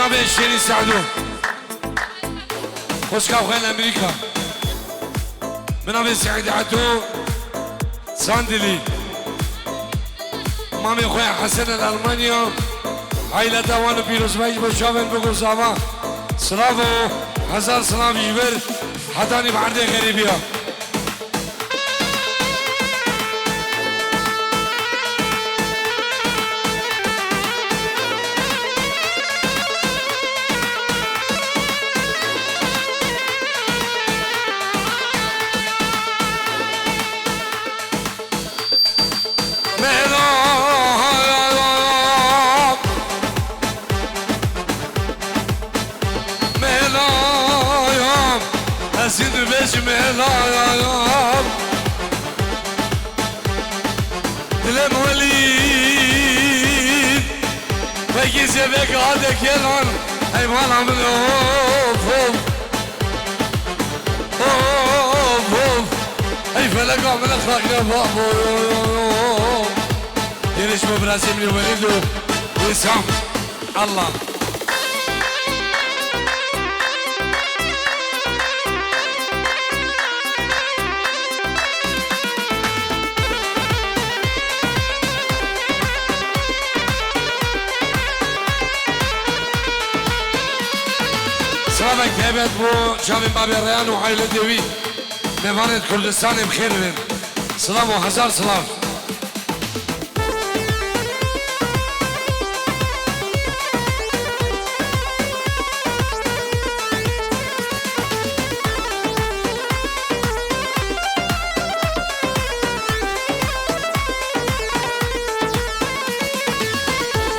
جناب الشيري سعدو خوش كاوخين امريكا جناب سعيد عدو ساندلي مامي خويا حسن الالمانيا عائلة دوان بيروز بايج بشامن بقول زاما سلافو هزار سلام جبر حداني بعرض غريبيا أزيد بجمال دلم وليد فايز يبيك هذا كيلون حيوان عمل اوف اوف اي فلك عمل خاقنا بابو يليش مبراسم لي وليدو وسام الله سلامك تهبت بو شامي بابي الريان وعائلة دوي نفانة كردستان بخير بين سلام وهزار سلام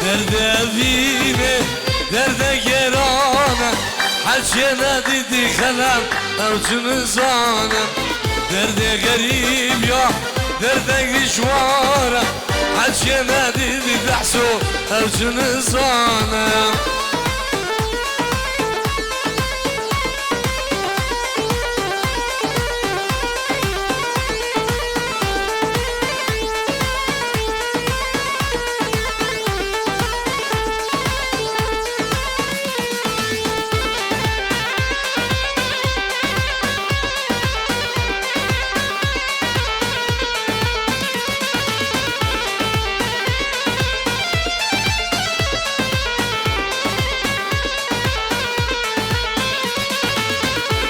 درد فيني درد گرانه حجي نديدي خلال او جنزانه درد غريب يا درد غشواره حجي نديدي دحسو او جنزانه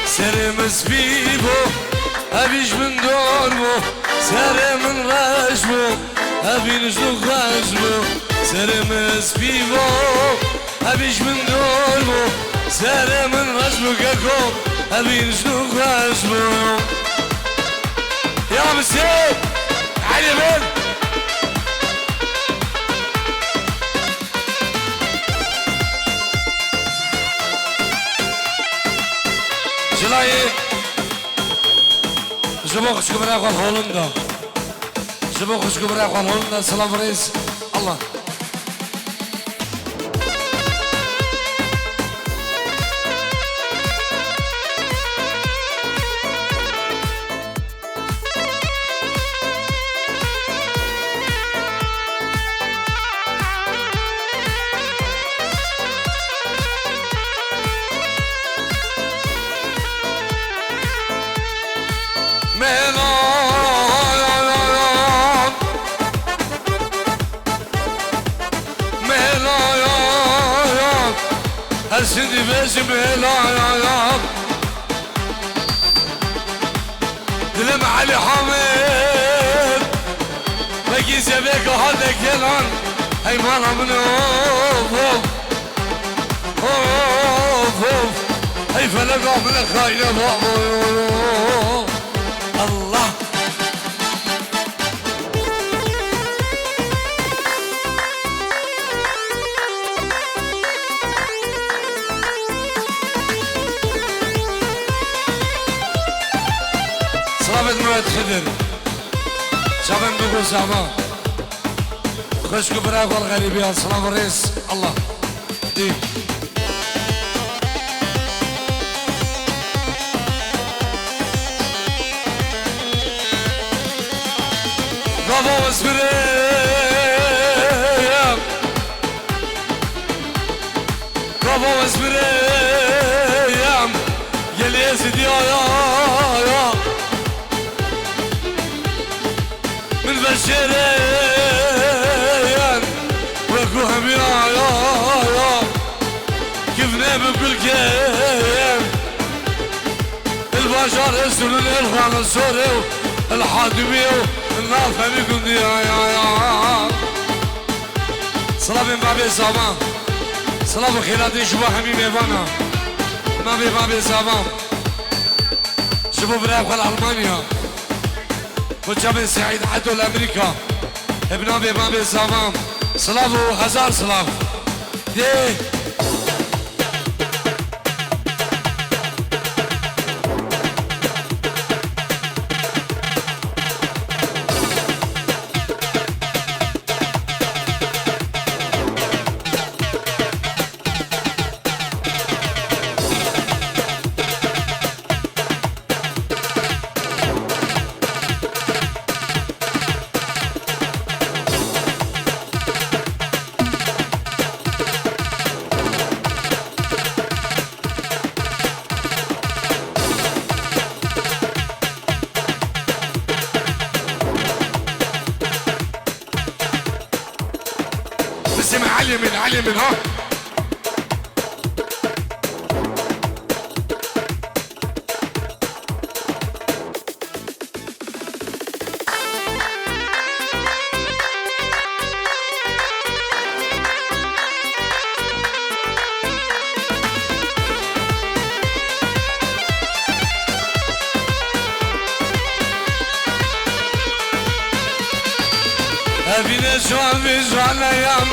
سرمز بيبو أبيش من دورمو سر من غشمو أبي نجدو غشمو سرمز بيبو أبيش من دورمو سر من غشمو كاكو أبي نجدو غشمو يا مسيب علي بن جلاي جبو خشكو براك والهولندا جبو خشكو براك والهولندا سلام رئيس الله سيدي باسم العيال دلم علي حامد بقي زبيك وهذا كيلان هاي مانا من اوف هاي فلقا من الخاينة بابو الله صابت موت خدر شابن بقول زعما خشكو براك والغريبيان سلام الرئيس الله دي برافو اسبريم برافو بابا واسبريم يلي يزيد يا من بشرين وكو هم يا كيفنا بكل كيف البشر يسولون الخان السوري الحادمي النافع بكم يا صلاة ما بي سامان صلاة خيراتي شبه همي ميوانا ما بي سامان شبه براب خل ألمانيا وجابن سعيد حتى الأمريكا ابن ما بي سامان صلاة هزار صلاة ديه علم ها أبينا شوان في شوان أيام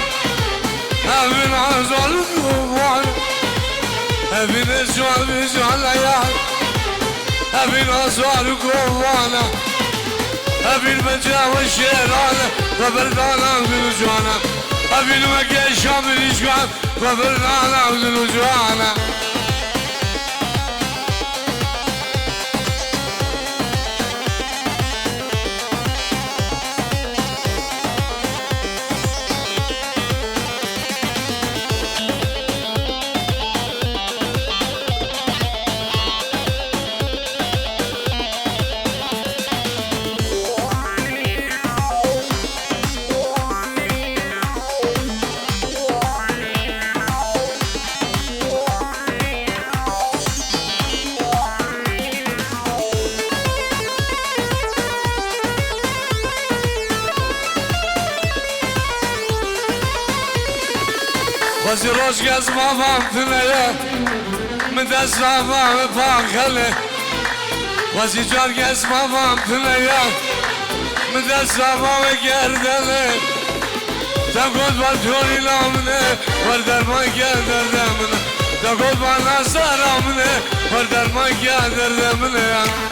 أبين عزال الكوان أبين شوال بشوال أيام أبين عزال الكوان أبين مجاوى الشيران وبردانا بالجوانا أبين مكي الشام بالإشكال وبردانا بالجوانا وزي روش قز ما فهمتنا من دست ما فاخله وزي جان قز ما فهمتنا من دست ما قردله تقول بالجوري لامنه وردر ما قدر دمنه تقول بالناس لامنه وردر ما قدر دمنه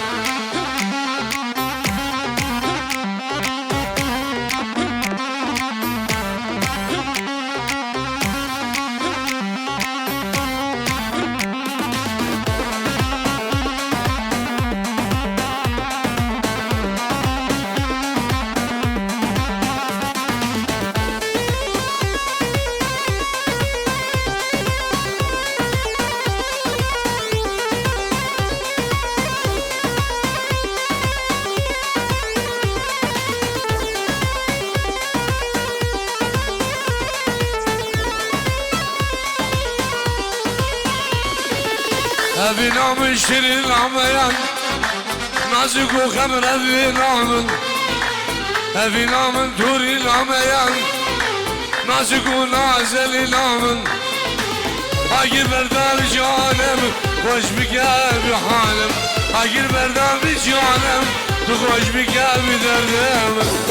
أبي نام شيرين العميان نازك وخمر أبي نام دوري العميان نازك ونازل العمن هاجر بردان جانم خوش بكابي حالم هاجر بردان جانم تخوش بكابي دردم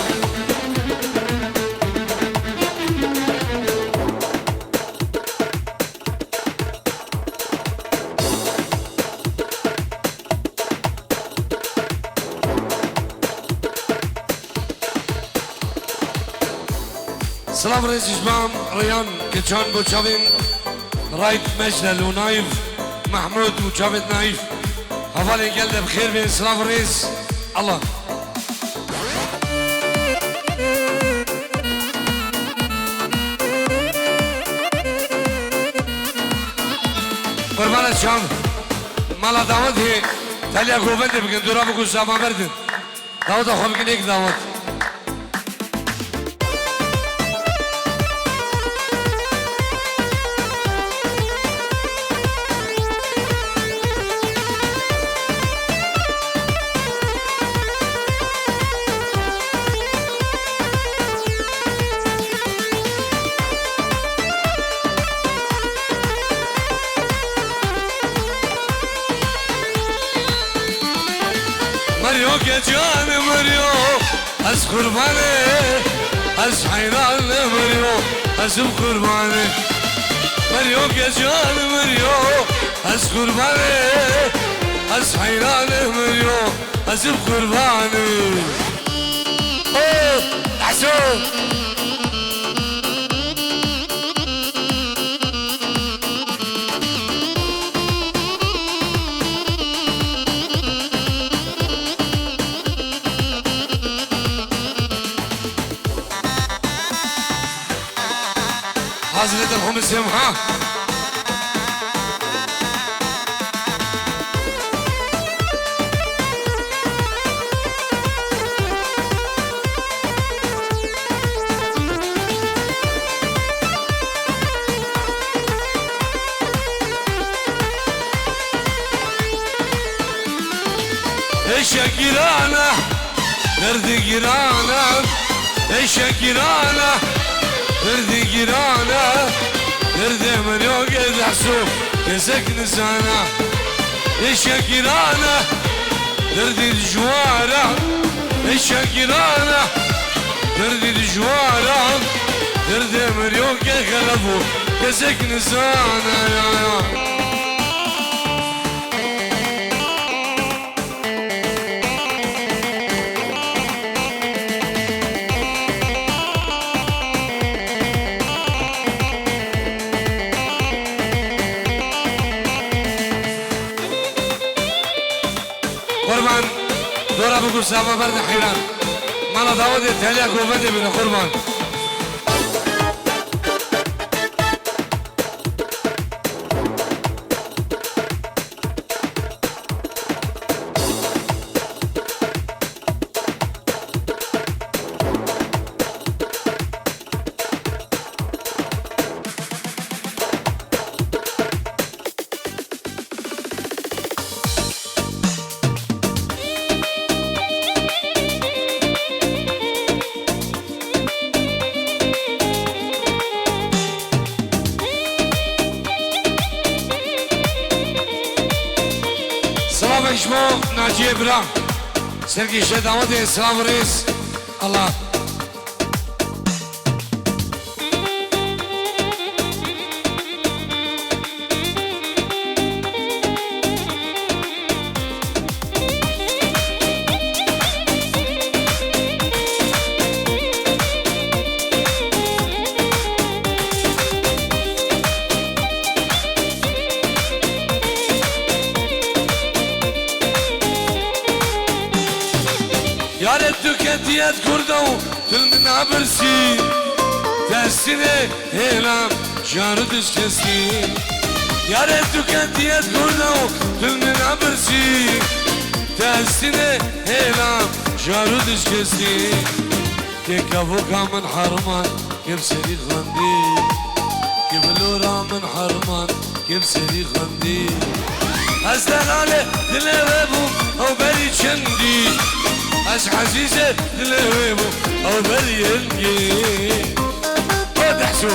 سلام رئيس إجمام ريان كتشان بوشافين رايد مجلل ونايف محمود وجافد نايف حوالي قلب بخير بين سلام رئيس الله چند مالا داماد هی تلیا گوبنده بگن دورا بگو زمان بردن داماد خواب بگن ایک داماد مريو كجان مريو از قربانه از حيران مريو از قربانه مريو كجان مريو از قربانه از حيران مريو از قربانه اوه احسن حضرت الخمس ها ايش جيرانه نرد جيرانه ايش جيرانه نردي جيرانا نردي من يوقد حسوب يسك نسانا ايش جيرانا نردي الجوارة ايش جيرانا نردي الجوارة نردي من يوقد خلفو يسك نسانا يا قربان دورا بگو ساما برد حیران مالا داود تلیا گوبنده بینه قربان سلام اشمو ناجی ابراهیم سرگی شدامت سلام رئیس الله يا دكتيات كردو تلمنا برسي تحسيني هيلام جاردش كسي يا دكتيات كردو تلمنا برسي تحسيني هيلام جاردش كسي كيكافوكا من حرمان كيف سري غندي كيف لورا من حرمان كيف سري غندي أزدغالي دلبو أو بري چندي أش عزيزة دلبو أو بري ينجي ودحسو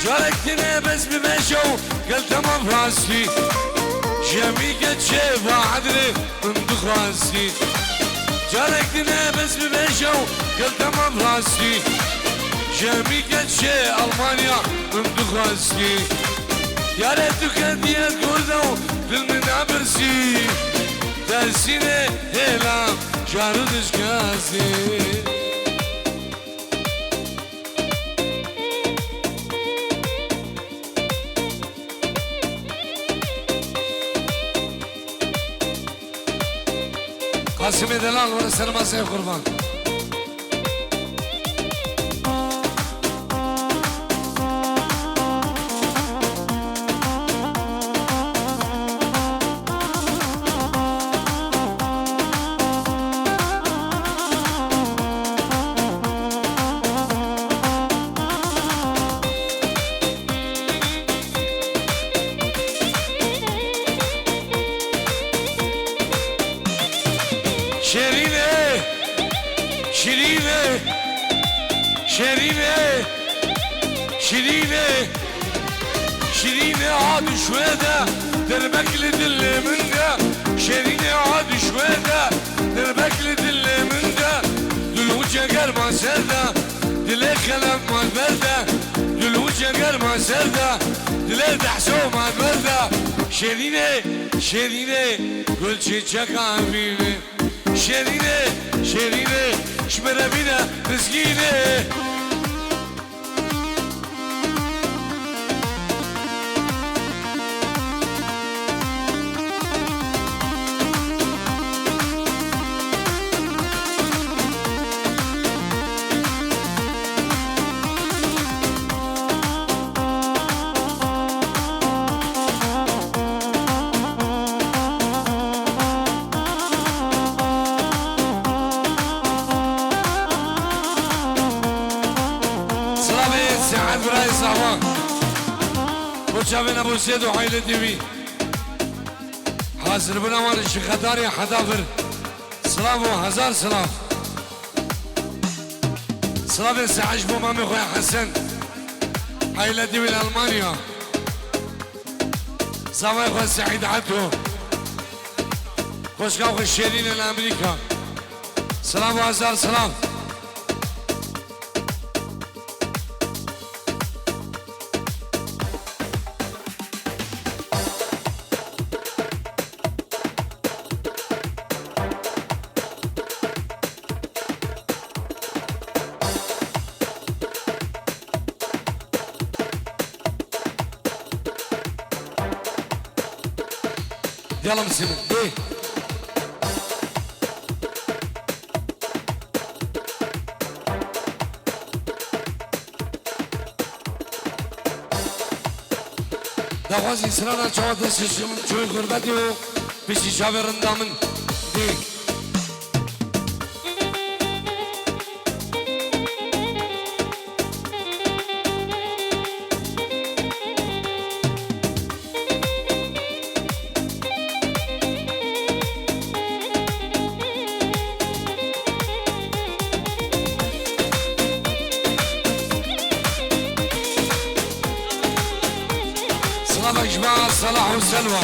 جاركتني بس بمشو قلت ما فراسي جميع شيء بعدري من دخاسي جارك دنا بس ببيشو قلت ما براسي جامي قد شي ألمانيا من دخاسي يا ريتو كان ديال كردو في المنابرسي ترسيني هيلام جارو دشكاسي قاسم دلال ورا سلمى سيف قربان شيريني شيريني شيريني شيريني شيريني عاد شوية دربك لدل من ده شيريني عاد شوية دربك لدل من ده دلوجة قرما سردة دلي خلق ما البردة دلوجة قرما سردة دلي تحسو ما البردة شيريني شيريني قل شي تشكافيني شيريني شيريني شمرة بينا مسكيني سعد براي صحوان وشافين ابو سيد وعائلة ديبي حاضر بنا مال الشيخ داري حضافر سلام وهزار سلام سلام سعجبو مامي خويا حسن عائلة ديبي لألمانيا سلام خويا سعيد عدو خوش كاو الشيرين لأمريكا سلام وهزار سلام يلا مسلم ايه دغوازي سرانا چوات سشم چوي غربتي و بشي شاوي رندامن ايه سلام جماعة صلاح وسلوى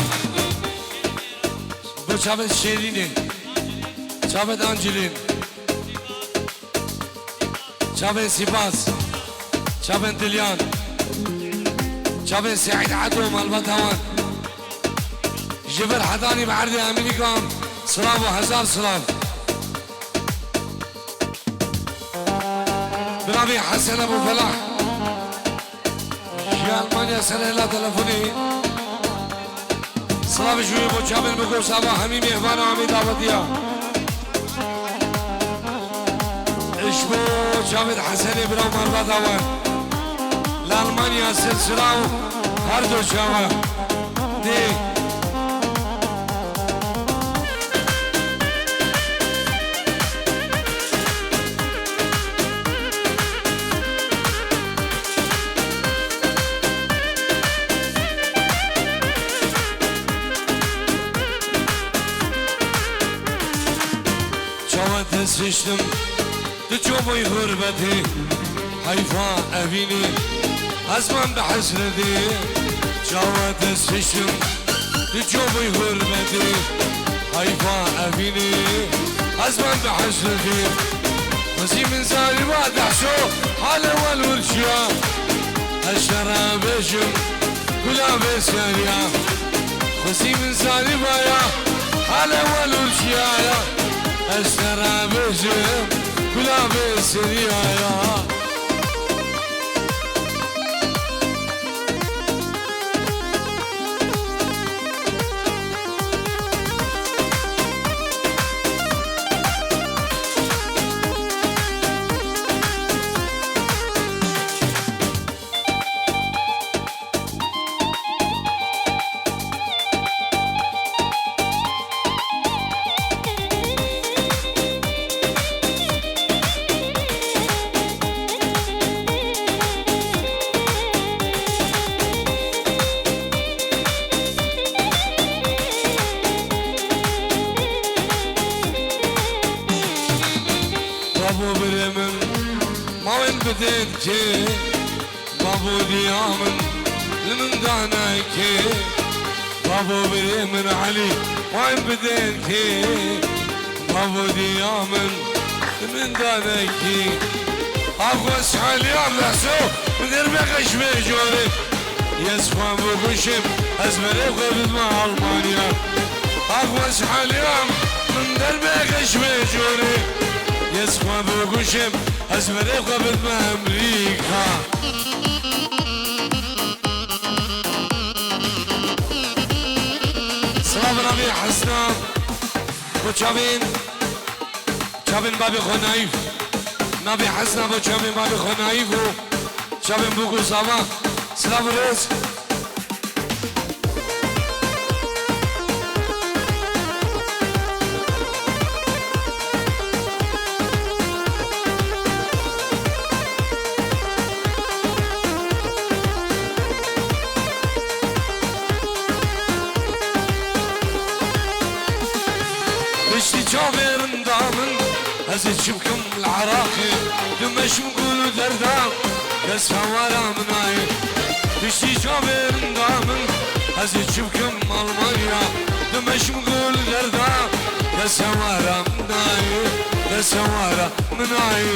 بو شابت شيريني شابت أنجلين شابت سيباس شابت دليان شابت سعيد عدو مال بطوان جبر حضاني بعرض أمريكا سلام وهزار سلام بنابي حسن أبو فلاح يا ألمانيا سنة لا تلفوني سلام شوي بو شابن بكو سابا همي مهمان عمي دعوتيا اشبو شابن حسن براو مربا داوان لألمانيا سلسلاو هر دو شابا دي تسشتم تجوبي غربتي حيفا أبيني أزمان بحسرتي جوا تسشتم تجوبي غربتي حيفا أبيني أزمان بحسن فيه وزي من زاري بعد أحسو حالة والورشيا أشترى بجم كلا بسريا وزي من زاري بايا حالة والورشيا أشترى بجم كلا بسريا بابو برمن ما وين بديتكي بابو ديامن لمن داناكي بابو برمن علي وين بديتكي بابو ديامن لمن داناكي اخوص حالي ابلحسو مدير بقش بجوري يسفى بقشم ازمري قبل مع المانيا اخوص حالي من دربقش بجوري يسخن بقشم أزمري قبل ما أمريكا سلام نبي حسنا بوچابين چابين بابي خنايف نبي حسنا بوچابين بابي خنايفو چابين بوكو ساما سلام رئيس جابر دامن هزت شبكم العراقي دمش مقول دردام قس فوارا مناي بشتي جابر دامن هزت شبكم المانيا دمش مقول دردام قس فوارا مناي قس فوارا مناي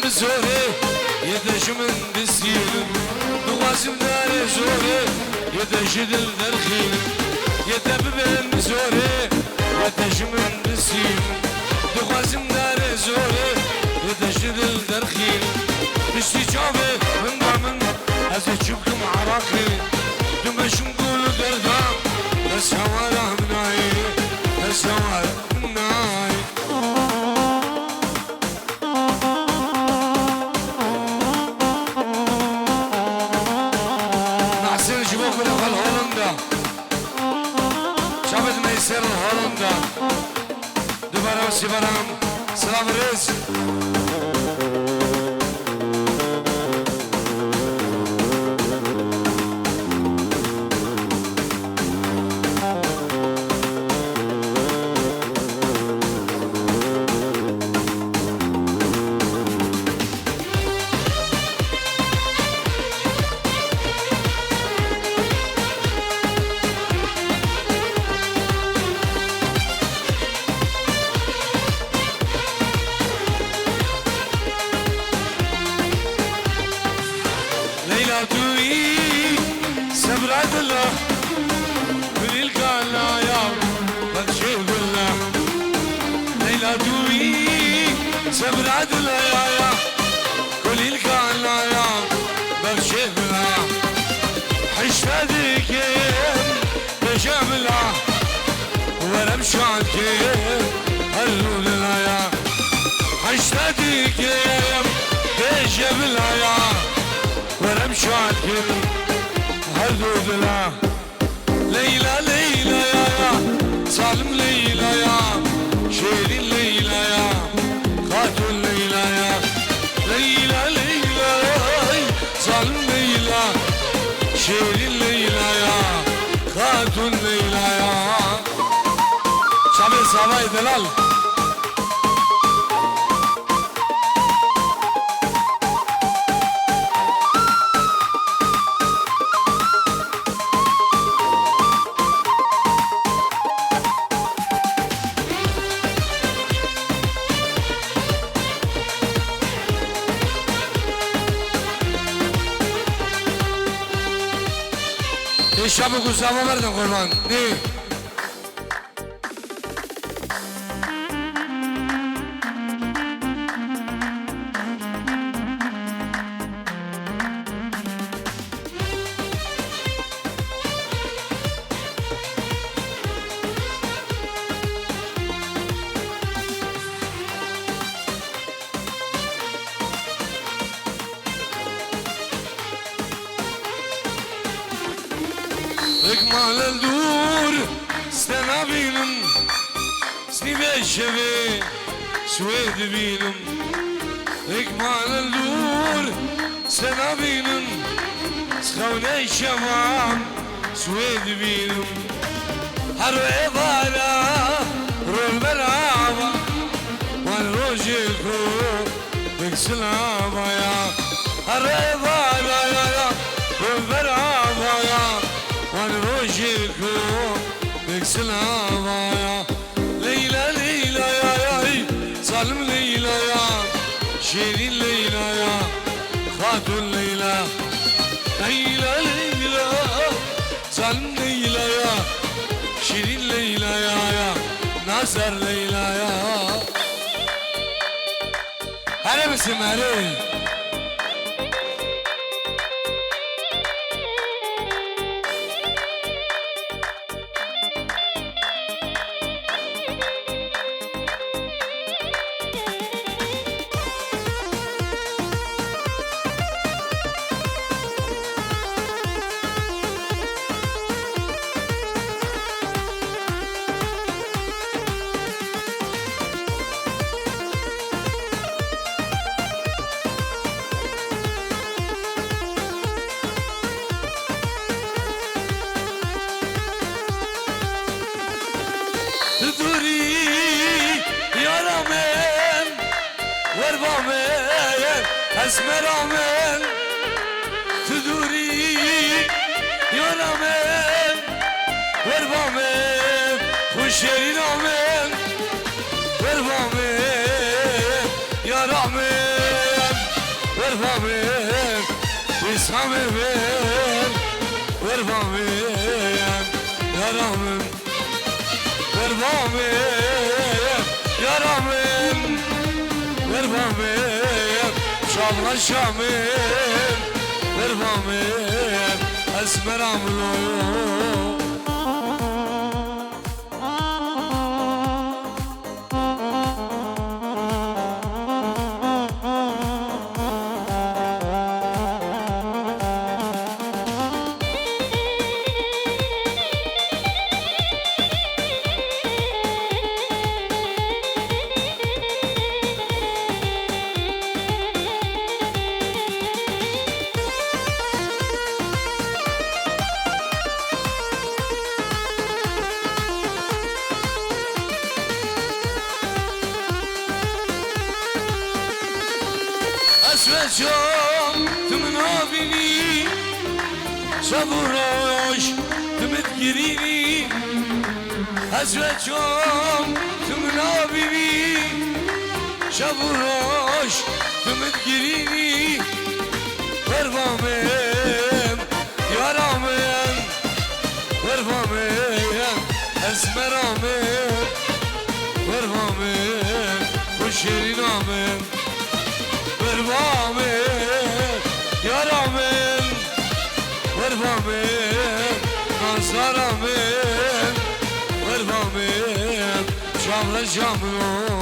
زوري يدشمن بالسيل دواسم دار زوري يدشد الدرخيل يدببن زوري يدشمن بالسيل دواسم دار زوري يدشد الدرخيل بشتي جابي من ضامن هزي تشوفكم عراقي دمش نقول دردام بس هوارا مناي بس هوارا مناي شابت ميسر هولندا دوباره سيبرام سلام ريز ليلى توي سبرات الله من القانا يا بتشوف الله ليلى توي سبرات الله يا كل القانا يا بتشوف الله حشتك بجمله ورمشانك هلو لله حشتك بجمله يا ورمشانك هلو لله ليلى ليلى يا ظالم ليلى يا شيرين ليلى يا خاتون ليلى يا ليلى ليلى ظالم ليلى شيرين ليلى يا خاتون ليلى يا شعبي صعباي دلال شب گوسفا بردن قربان نه اكمال الدور استنى بينم سني بالشبه سويد بينم اكمال الدور استنى بينم سخوني الشمام سويد بينم هرو إضالة رو الملعبة والروجيكو بكسلابة يا هرو إضالة يا رو الملعبة يا والروجيكو بكسلابة يا ليلى ليلى يا ظالم ليلى يا شيرين ليلى يا خاتون ليلى ليلى ليلى ظالم ليلى يا شيرين ليلى يا ناصر ليلى يا هلا بسم عليه اسمر آمن تدوری یار آمن وربامن خوشیرین آمن وربامن یار آمن وربامن بسامن وربامن یار آمن وربامن یار آمن وربامن شامل شامل برفامل اسمر عملو اسوچم تو منابینی صبروش تو متگیرینی اسوچم تو منابینی صبروش تو متگیرینی ورفامم یارامم ورفامم اسمرامم ورفامم خوشیرینامم ورفامم یارامم ورفامم نازارامم ورفامم شامل شاملو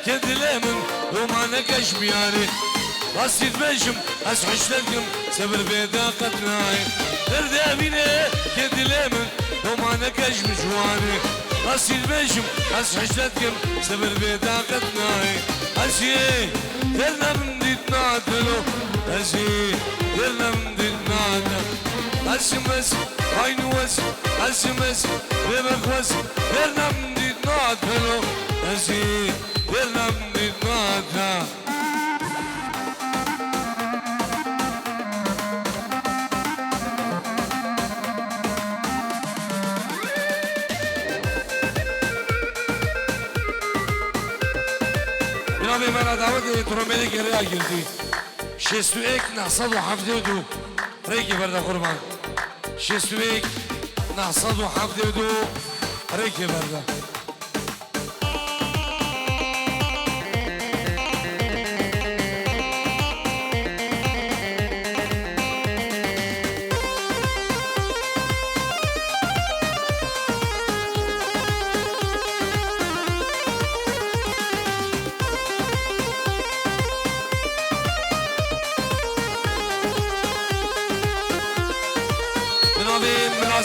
كدلي من وما نكش بياني راسي تبشم أسحش لكم سبر بيدا قتناي درد بيني كدلي من وما نكش مجواني راسي تبشم أسحش لكم سبر بيدا قتناي أسي دلنا من ديتنا دلو أسي دلنا من ديتنا دلو أسمس عينوس أسمس بمخوس دلنا من ديتنا دلو أسي دلنا من ديتنا دلو جنابي من دعوت ترومبيلي گریا گردی 61 972 ريكي برده قربان 61 972 ريكي برده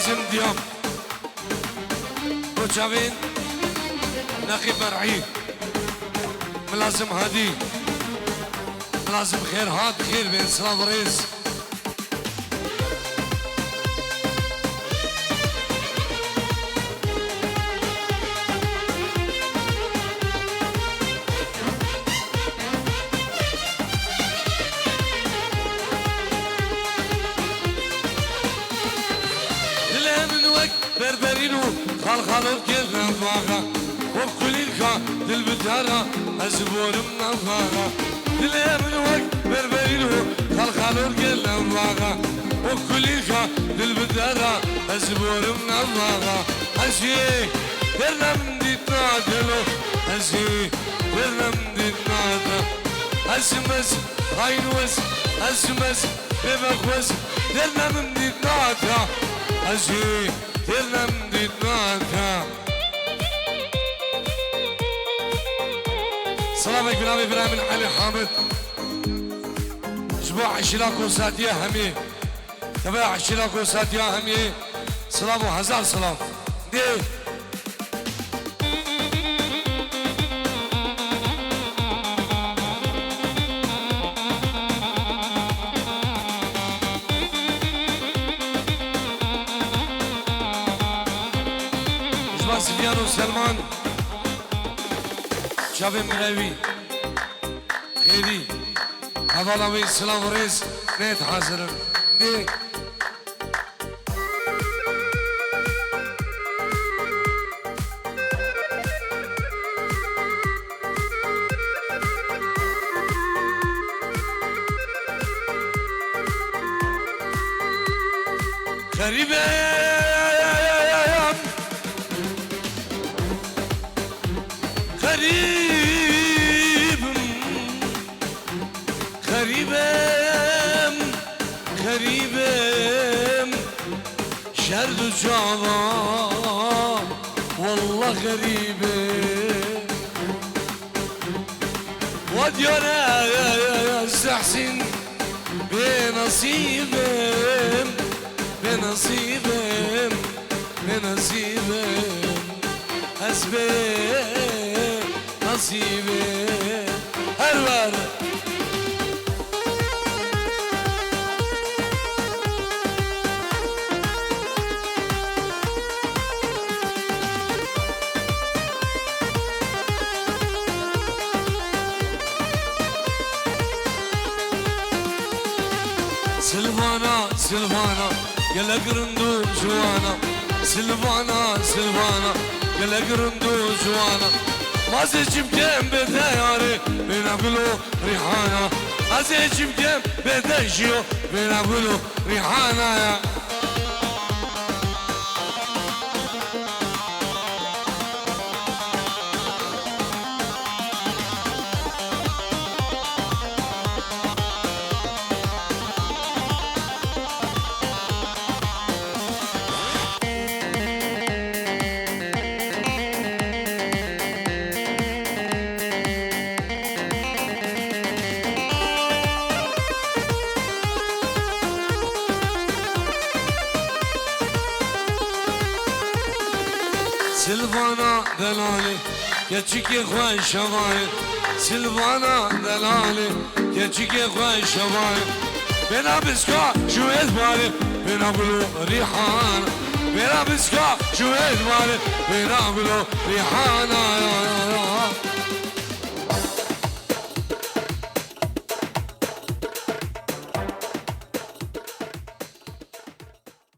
ملازم دياب بوشافين نقيب مرعي ملازم هادي ملازم خير هاد خير بين سلاف ريز بربرينو خالخالو كيرنا فاغا وكليلكا دل بدارا أزبور من فاغا دل من وقت بربرينو خالخالو كيرنا فاغا وكليلكا دل بدارا أزبور من فاغا أزي درنا من ديتنا دلو أزي درنا من ديتنا دلو أسمس عينوس أسمس بمخوس درنا من ديتنا دلو أزي تلم ديتناكا سلامك بنامي برامن علي حامد جبوع عشلاكو ساتيا همي تبع عشلاكو ساتيا همي سلام وهزار سلام دي سفيان وسلمان شافي مراوي خيري هذا سلام وريز نيت حاضر دي غريبة غريبم شرد جانا والله غريبم وديانا يا حسين بنصيبم بنصيبم بنصيبم حسبي نصيبي هرور سلفانا سلفانا يلا قرندو جوانا سلفانا سلفانا يلا قرندو جوانا ما زيجم كم بدياري بنقولو ريحانا ما زيجم كم بديجيو بنقولو ريحانا دلالي كتشكي خوي شبايب سلفانا دلالي كتشكي خوي شبايب بنا بسكا شو يزبالي بنا بلو ريحان بنا بسكا شو يزبالي بنا بلو ريحانا